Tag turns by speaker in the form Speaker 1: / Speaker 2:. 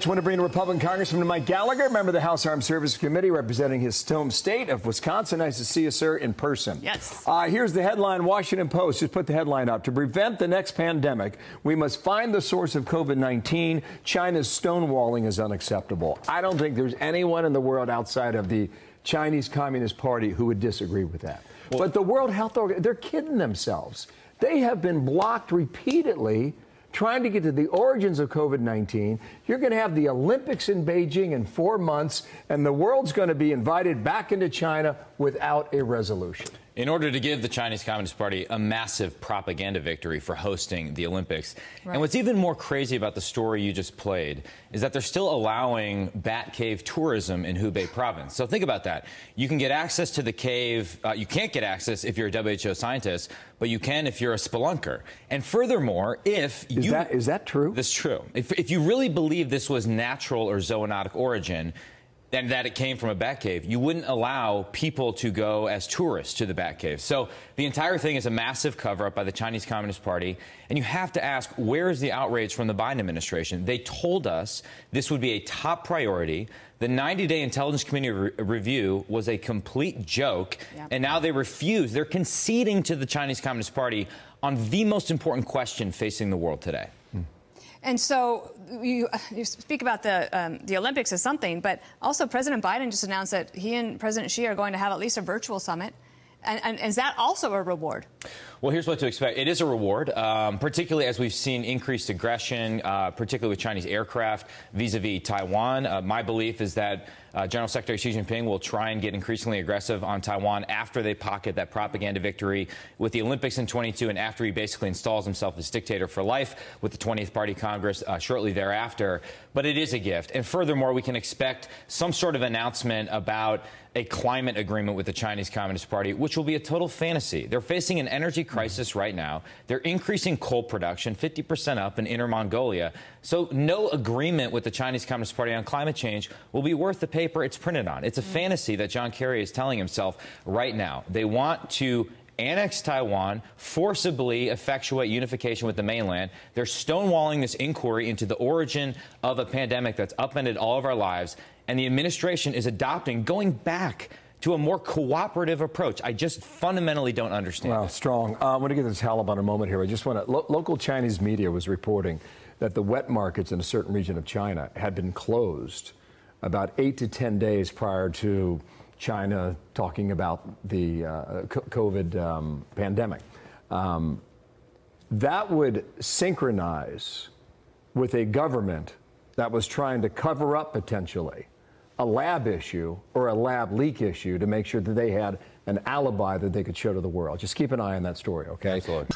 Speaker 1: I want to bring in Republican Congressman Mike Gallagher, member of the House Armed Services Committee, representing his home state of Wisconsin. Nice to see you, sir, in person.
Speaker 2: Yes.
Speaker 1: Here's the headline. Washington Post just put the headline up. To prevent the next pandemic, we must find the source of COVID-19. China's stonewalling is unacceptable. I don't think there's anyone in the world outside of the Chinese Communist Party who would disagree with that. Well, but the World Health Organization, they're kidding themselves. They have been blocked repeatedly trying to get to the origins of COVID-19. You're going to have the Olympics in Beijing in 4 months, and the world's going to be invited back into China without a resolution.
Speaker 3: In order to give the Chinese Communist Party a massive propaganda victory for hosting the Olympics. Right. And what's even more crazy about the story you just played is that they're still allowing bat cave tourism in Hubei province. So think about that. You can get access to the cave. You can't get access if you're a WHO scientist, but you can if you're a spelunker. And furthermore, if you...
Speaker 1: Is that true?
Speaker 3: That's true. If you really believe this was natural or zoonotic origin, and that it came from a bat cave, you wouldn't allow people to go as tourists to the bat cave. So the entire thing is a massive cover-up by the Chinese Communist Party. And you have to ask, where is the outrage from the Biden administration? They told us this would be a top priority. The 90-day intelligence committee review was a complete joke. Yep. And now they refuse. They're conceding to the Chinese Communist Party on the most important question facing the world today.
Speaker 2: And so you speak about the Olympics as something, but also President Biden just announced that he and President Xi are going to have at least a virtual summit. And is that also a reward?
Speaker 3: Well, here's what to expect. It is a reward, particularly as we've seen increased aggression, particularly with Chinese aircraft vis-a-vis Taiwan. My belief is that General Secretary Xi Jinping will try and get increasingly aggressive on Taiwan after they pocket that propaganda victory with the Olympics in 22 and after he basically installs himself as dictator for life with the 20th Party Congress shortly thereafter. But it is a gift. And furthermore, we can expect some sort of announcement about a climate agreement with the Chinese Communist Party, which will be a total fantasy. They're facing an energy crisis right now. They're increasing coal production 50% up in Inner Mongolia. So no agreement with the Chinese Communist Party on climate change will be worth the paper it's printed on. It's a fantasy that John Kerry is telling himself right now. They want to annex Taiwan, forcibly effectuate unification with the mainland. They're stonewalling this inquiry into the origin of a pandemic that's upended all of our lives. And the administration is adopting, going back to a more cooperative approach. I just fundamentally don't understand.
Speaker 1: Wow, strong. I want to get to this Taliban in a moment here. I just want to... Local Chinese media was reporting that the wet markets in a certain region of China had been closed about 8 to 10 days prior to China talking about the COVID pandemic. That would synchronize with a government that was trying to cover up potentially a lab issue or a lab leak issue to make sure that they had an alibi that they could show to the world. Just keep an eye on that story, okay?
Speaker 3: Absolutely.